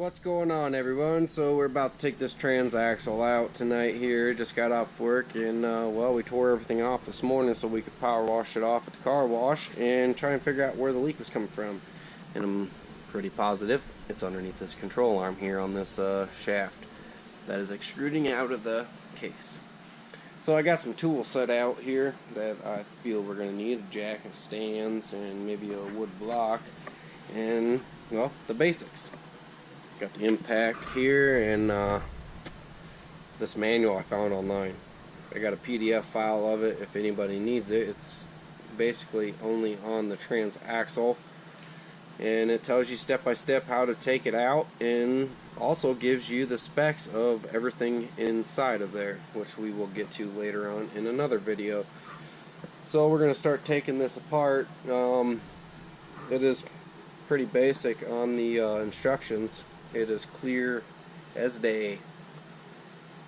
What's going on, everyone? So we're about to take this transaxle out tonight here. Just got off work and well, we tore everything off this morning so we could power wash it off at the car wash and try and figure out where the leak was coming from. And I'm pretty positive it's underneath this control arm here on this shaft that is extruding out of the case. So I got some tools set out here that I feel we're going to need: a jack and stands and maybe a wood block and, well, the basics. Got the impact here and this manual I found online. I got a PDF file of it if anybody needs it. It's basically only on the transaxle, and it tells you step by step how to take it out, and also gives you the specs of everything inside of there, which we will get to later on in another video. So we're going to start taking this apart. It is pretty basic on the instructions. It is clear as day.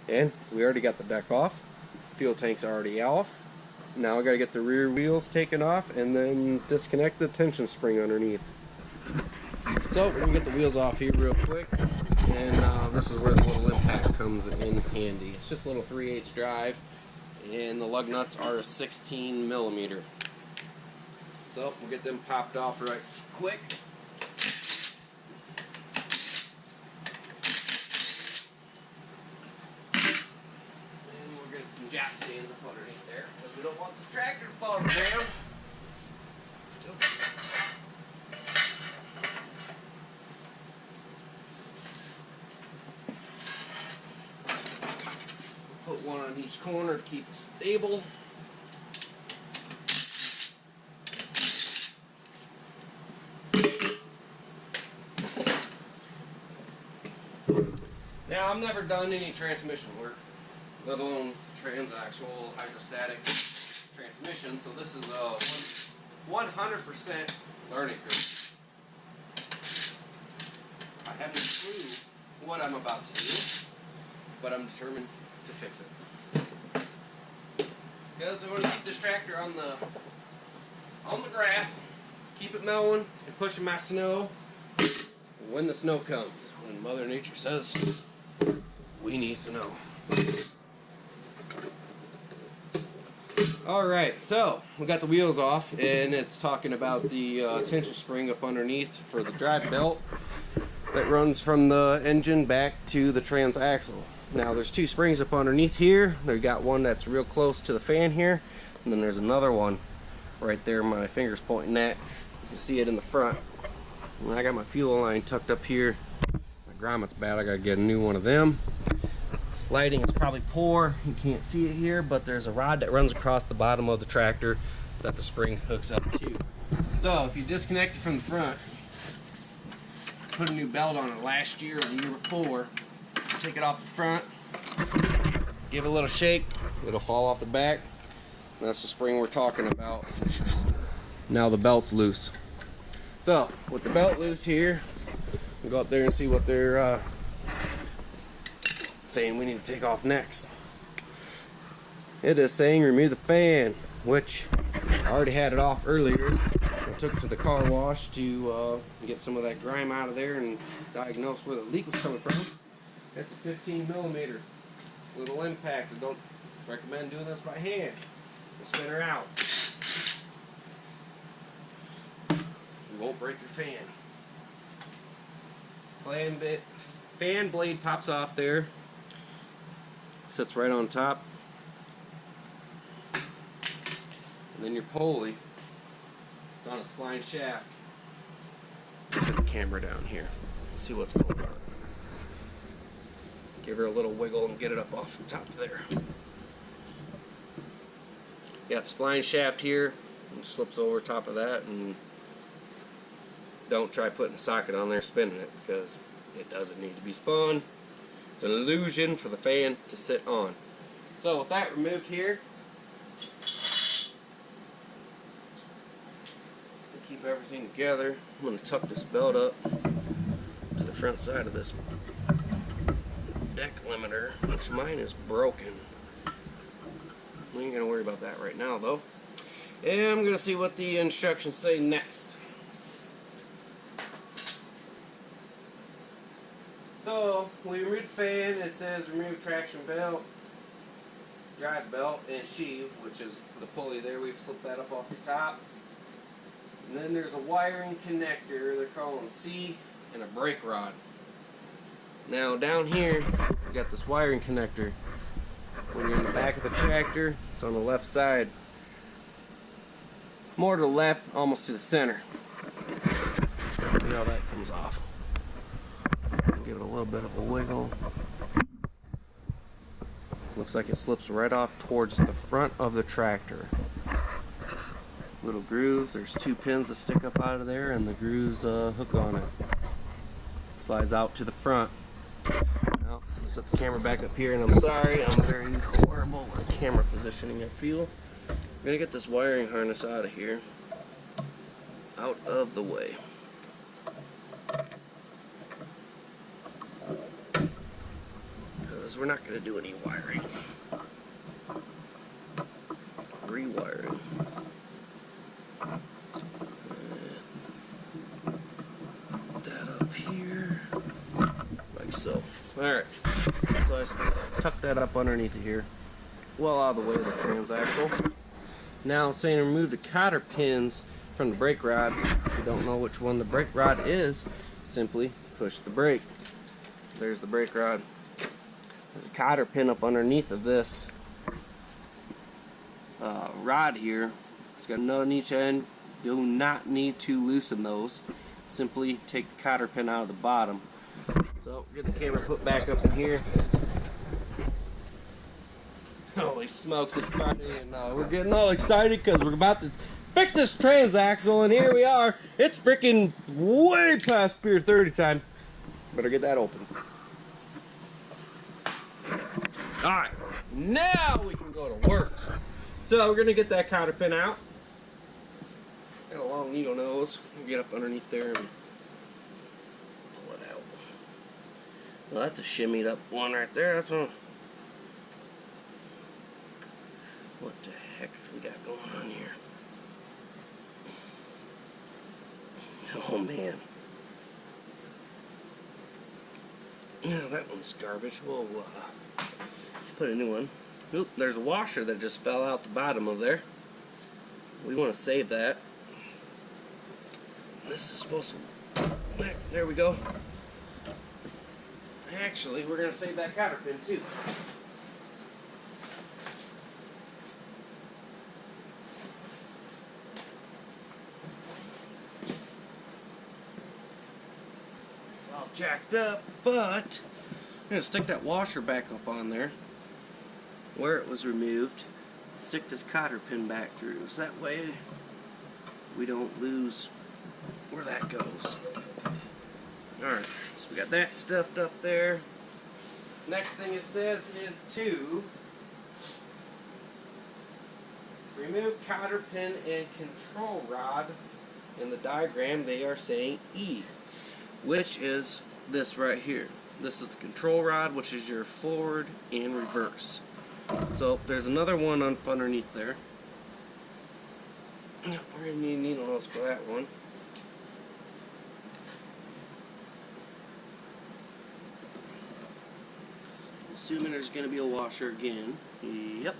And we already got the deck off. Fuel tank's already off. Now I gotta get the rear wheels taken off and then disconnect the tension spring underneath. So we're gonna get the wheels off here real quick. And this is where the little impact comes in handy. It's just a little 3/8 drive, and the lug nuts are a 16mm. So we'll get them popped off right quick. Jack stands up underneath there because we don't want the tractor to fall down. Put one on each corner to keep it stable. Now, I've never done any transmission work, let alone transaxle hydrostatic transmission, so this is a 100% learning curve. I have no clue what I'm about to do, but I'm determined to fix it. Because I want to keep this tractor on the grass, keep it mowing and pushing my snow when the snow comes, when Mother Nature says we need snow. Alright, so we got the wheels off, and it's talking about the tension spring up underneath for the drive belt that runs from the engine back to the transaxle. Now there's two springs up underneath here. They've got one that's real close to the fan here, and then there's another one right there my finger's pointing at. You see it in the front. And I got my fuel line tucked up here. My grommet's bad, I gotta get a new one of them. Lighting is probably poor, you can't see it here, but there's a rod that runs across the bottom of the tractor that the spring hooks up to. So if you disconnect it from the front, put a new belt on it last year or the year before, take it off the front, give it a little shake, it'll fall off the back. That's the spring we're talking about. Now the belt's loose. So with the belt loose here, we'll go up there and see what they're saying we need to take off next. It is saying remove the fan, which I already had it off earlier. I took it to the car wash to get some of that grime out of there and diagnose where the leak was coming from. It's a 15mm little impact. I don't recommend doing this by hand. We'll spin her out. You won't break your fan. Fan blade pops off there. Sits right on top, and then your pulley, it's on a spline shaft. Let's get the camera down here, let's see what's going on. Give her a little wiggle and get it up off the top there. You got the spline shaft here, and slips over top of that, and don't try putting a socket on there spinning it, because it doesn't need to be spun. It's an illusion for the fan to sit on. So with that removed here, we'll keep everything together. I'm going to tuck this belt up to the front side of this deck limiter, which mine is broken. We ain't going to worry about that right now though. And I'm going to see what the instructions say next. So we removed fan. It says remove traction belt, drive belt, and sheave, which is the pulley there. We've slipped that up off the top. And then there's a wiring connector they're calling C, and a brake rod. Now down here we got this wiring connector. When you're in the back of the tractor, it's on the left side. More to the left, almost to the center. Let's see how that comes off. Give it a little bit of a wiggle. Looks like it slips right off towards the front of the tractor. Little grooves, there's 2 pins that stick up out of there, and the grooves hook on it. Slides out to the front. Now, let's set the camera back up here, and I'm sorry, I'm very horrible with camera positioning, I feel. I'm gonna get this wiring harness out of here. Out of the way. Because we're not gonna do any wiring. Rewiring. So, alright, so I tucked that up underneath it here, well out of the way of the transaxle. Now it's saying remove the cotter pins from the brake rod. If you don't know which one the brake rod is, simply push the brake. There's the brake rod. There's a cotter pin up underneath of this rod here. It's got a nut on each end. Do not need to loosen those. Simply take the cotter pin out of the bottom. So, get the camera put back up in here. Holy smokes, it's Friday, and we're getting all excited because we're about to fix this transaxle, and here we are. It's freaking way past Pier 30 time. Better get that open. Alright, now we can go to work. So, we're going to get that cotter pin out. Got a long needle nose. We'll get up underneath there and pull it out. Well, that's a shimmied up one right there. That's one. What the heck have we got going on here? Oh man. Yeah, that one's garbage. We'll put a new one. Oop, there's a washer that just fell out the bottom of there. We want to save that. This is supposed to... There we go. Actually, we're going to save that cotter pin too. It's all jacked up, but I'm going to stick that washer back up on there where it was removed. Stick this cotter pin back through, so that way we don't lose where that goes. Alright, so we got that stuffed up there. Next thing it says is to remove cotter pin and control rod. In the diagram they are saying E, which is this right here. This is the control rod, which is your forward and reverse. So there's another one up underneath there. We're going to need a needle nose for that one. Assuming there's going to be a washer again. Yep.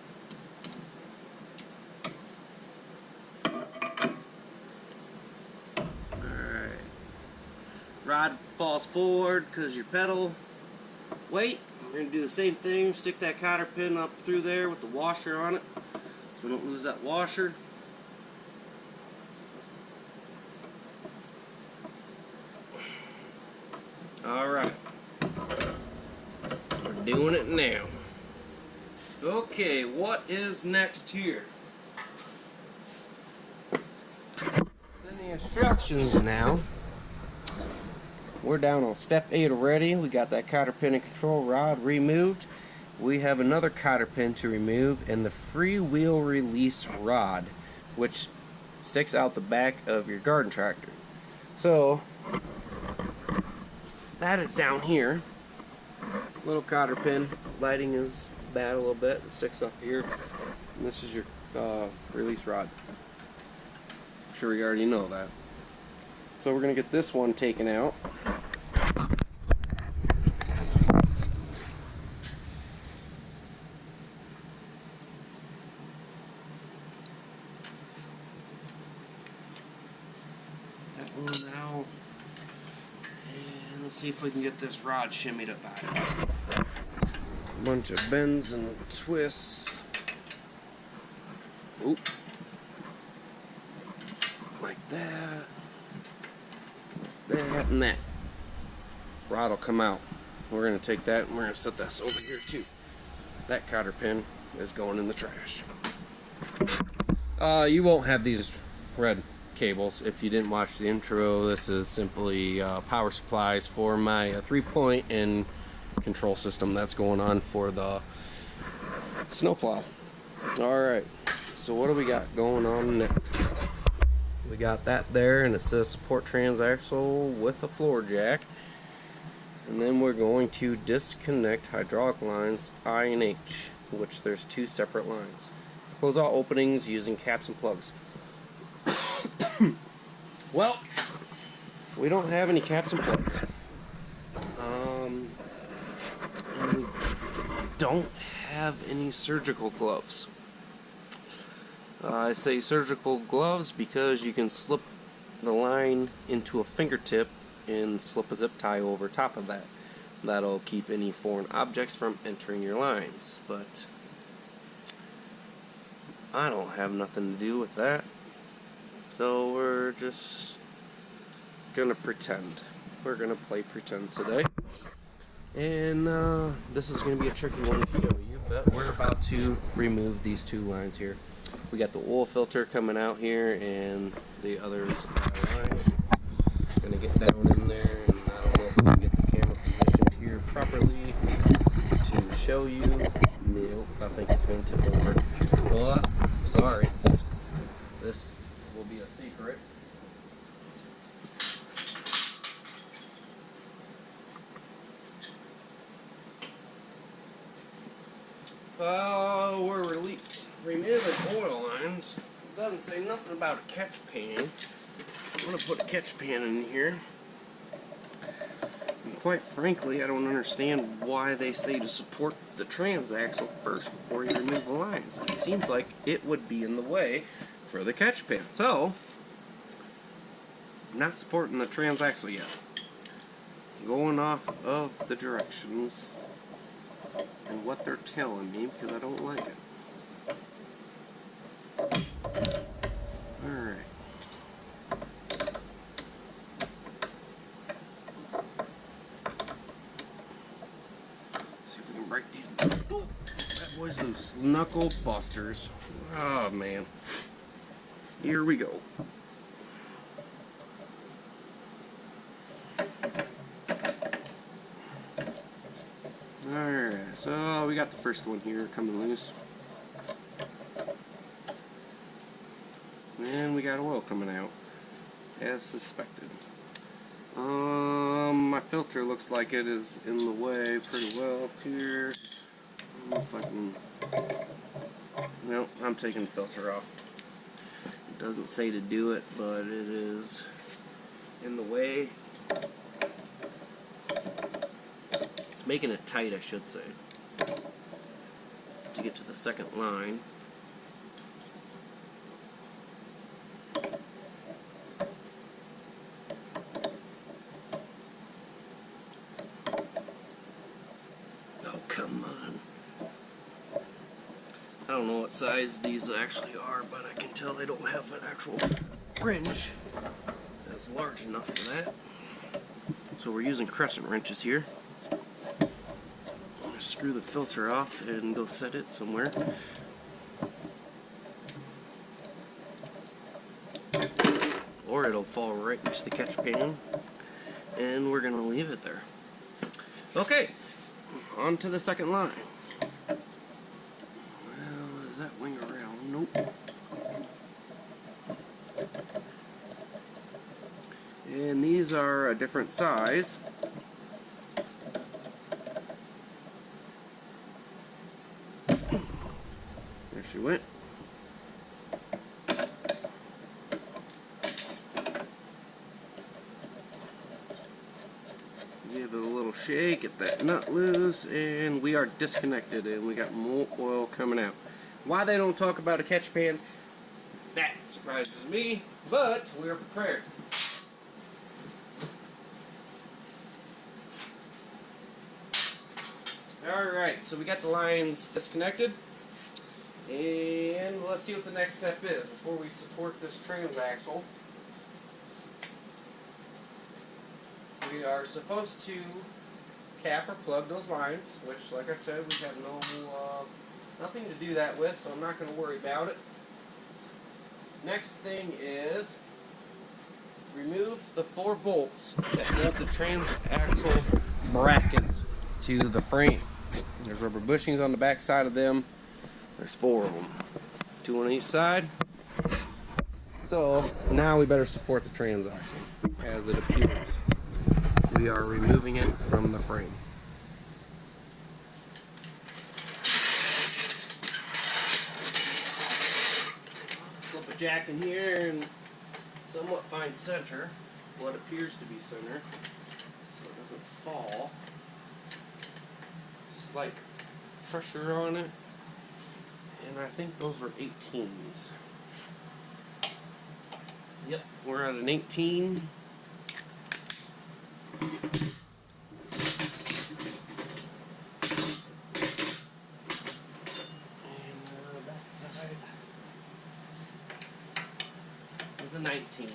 Alright. Rod falls forward because your pedal. Wait. We're going to do the same thing. Stick that cotter pin up through there with the washer on it, so we don't lose that washer. Alright. We're doing it now. Okay, what is next here? In the instructions now, we're down on step 8 already. We got that cotter pin and control rod removed. We have another cotter pin to remove and the freewheel release rod, which sticks out the back of your garden tractor. So that is down here. Little cotter pin. Lighting is bad a little bit. It sticks up here. And this is your release rod. I'm sure you already know that. So we're going to get this one taken out. one out. And let's see if we can get this rod shimmied up out of it. A bunch of bends and twists. Oop. Like that. That and that. Rod will come out. We're going to take that and we're going to set this over here too. That cotter pin is going in the trash. You won't have these red cables if you didn't watch the intro. This is simply power supplies for my 3-point and control system that's going on for the snowplow. Alright, so what do we got going on next? We got that there, and it says support transaxle with a floor jack. And then we're going to disconnect hydraulic lines I and H, which there's 2 separate lines. Close all openings using caps and plugs. Well, we don't have any caps and plugs. And we don't have any surgical gloves. I say surgical gloves because you can slip the line into a fingertip and slip a zip tie over top of that. That'll keep any foreign objects from entering your lines. But I don't have nothing to do with that. So we're just gonna pretend. We're gonna play pretend today. And this is gonna be a tricky one to show you, but we're about to remove these 2 lines here. We got the oil filter coming out here and the other supply line. Gonna get down in there, and I don't know if we can get the camera positioned here properly to show you. Nope, I think it's gonna tip over. Well, sorry. This will be a secret. We're removing oil lines. It doesn't say nothing about a catch pan. I'm going to put a catch pan in here. And quite frankly, I don't understand why they say to support the transaxle first before you remove the lines. It seems like it would be in the way for the catch pan. So, I'm not supporting the transaxle yet. Going off of the directions and what they're telling me because I don't like it. Alright. See if we can break these bad boys loose. Knuckle busters. Oh man. Here we go. Alright, so we got the first one here coming loose. And we got oil coming out, as suspected. My filter looks like it is in the way pretty well up here. I don't know if I can... No, I'm taking the filter off. It doesn't say to do it, but it is in the way. It's making it tight, I should say, to get to the second line. Oh, come on. I don't know what size these actually are, but I can tell they don't have an actual wrench that's large enough for that. So we're using crescent wrenches here. I'm going to screw the filter off and go set it somewhere. Or it'll fall right into the catch pan, and we're going to leave it there. Okay, on to the second line. Well, is that wing around? Nope. And these are a different size. There she went. Give it a little shake, get that nut loose, and we are disconnected, and we got more oil coming out. Why they don't talk about a catch pan, that surprises me, but we're prepared. Alright, so we got the lines disconnected. And let's see what the next step is before we support this transaxle. We are supposed to cap or plug those lines, which, like I said, we have nothing to do that with, so I'm not going to worry about it. Next thing is remove the 4 bolts that hold the transaxle brackets to the frame. There's rubber bushings on the back side of them. There's 4 of them, 2 on each side. So now we better support the transaxle as it appears. We are removing it from the frame. Slip a jack in here and somewhat find center, what appears to be center, so it doesn't fall. Slight pressure on it, and I think those were 18s. Yep, we're at an 18. Back side is a 19.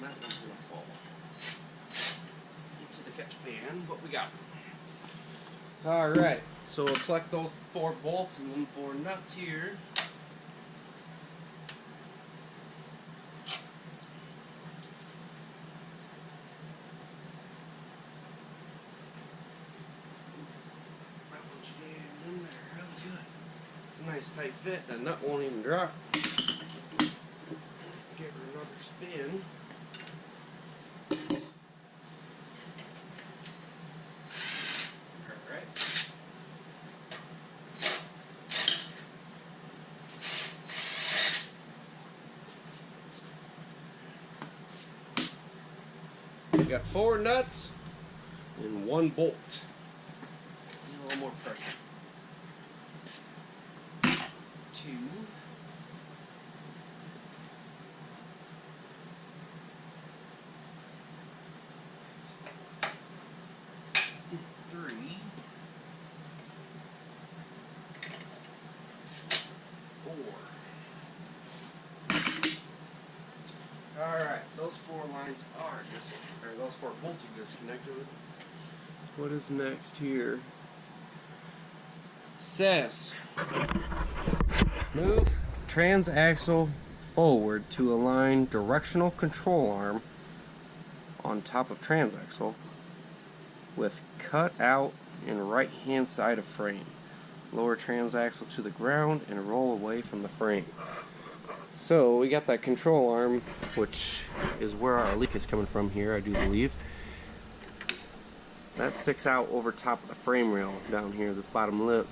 That one's going to fall into the catch pan, but we got it. Alright, so we'll collect those 4 bolts and then 4 nuts here. That one's jammed in there really good. It's a nice tight fit, that nut won't even drop. Give her another spin. We got 4 nuts and 1 bolt. A little more pressure. 2. 3. 4. Alright, those 4 lines are those 4 bolts are disconnected. What is next here? Says move transaxle forward to align directional control arm on top of transaxle with cut out and right hand side of frame. Lower transaxle to the ground and roll away from the frame. So we got that control arm, which is where our leak is coming from here, I do believe. That sticks out over top of the frame rail down here, this bottom lip.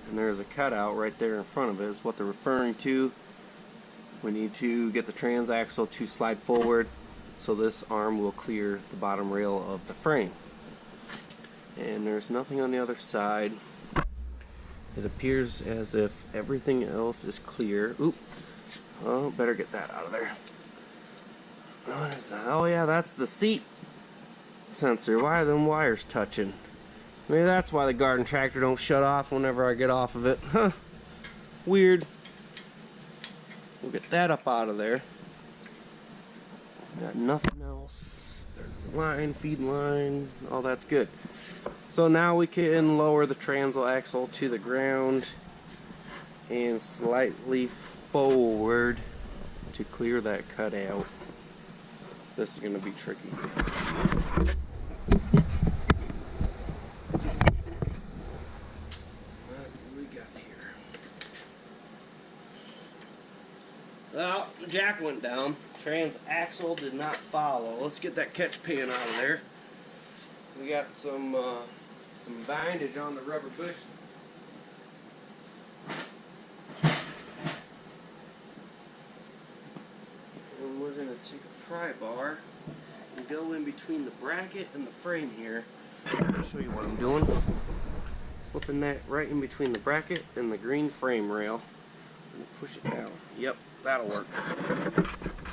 And there's a cutout right there in front of it, is what they're referring to. We need to get the transaxle to slide forward so this arm will clear the bottom rail of the frame. And there's nothing on the other side. It appears as if everything else is clear. Oop. Oh, better get that out of there. What is that? Oh yeah, that's the seat sensor. Why are them wires touching? Maybe that's why the garden tractor don't shut off whenever I get off of it. Huh. Weird. We'll get that up out of there. Got nothing else. Line, feed line, all that's good. So now we can lower the transaxle to the ground and slightly forward to clear that cutout. This is going to be tricky. What do we got here? Well, jack went down. Transaxle did not follow. Let's get that catch pan out of there. We got some bindage on the rubber bushings. And we're going to take a pry bar and go in between the bracket and the frame here I'll show you what I'm doing. Slipping that right in between the bracket and the green frame rail. And push it down. Yep, that'll work.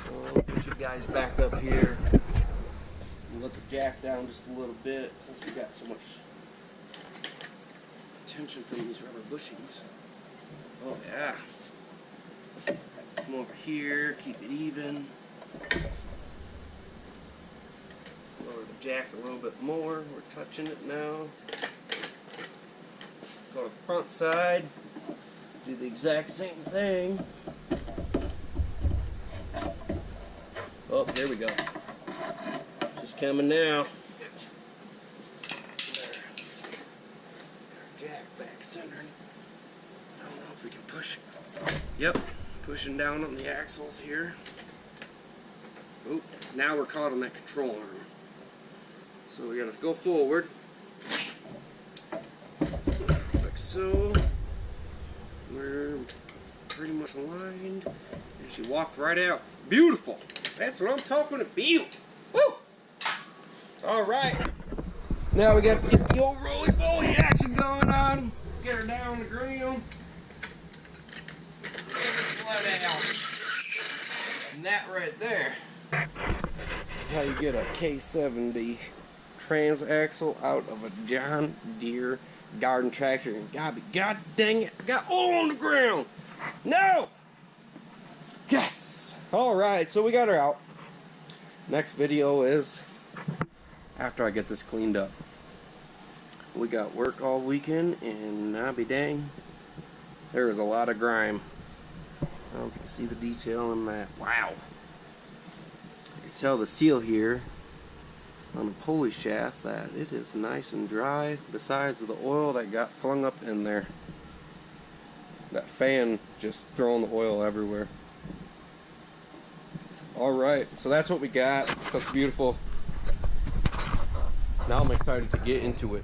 So I'll put you guys back up here. And let the jack down just a little bit since we got so much tension from these rubber bushings. Oh yeah. Come over here, keep it even. Lower the jack a little bit more. We're touching it now. Go to the front side. Do the exact same thing. Oh, there we go. Just coming now. There. Jack back centered. I don't know if we can push. Yep, pushing down on the axles here. Oop, now we're caught on that control arm. So we gotta go forward. Like so. We're pretty much aligned. And she walked right out. Beautiful! That's what I'm talking about. Woo! Alright. Now we got to get the old roly-poly action going on. Get her down on the ground. Slide out. And that right there is how you get a k70 transaxle out of a John Deere garden tractor. And God dang it, I got oil on the ground. No! Yes! Alright, so we got her out. Next video is after I get this cleaned up. We got work all weekend, and I'll be dang, there is a lot of grime. I don't know if you can see the detail in that. Wow! You can tell the seal here on the pulley shaft that it is nice and dry, besides the oil that got flung up in there. That fan just throwing the oil everywhere. Alright, so that's what we got. That's beautiful. Now I'm excited to get into it.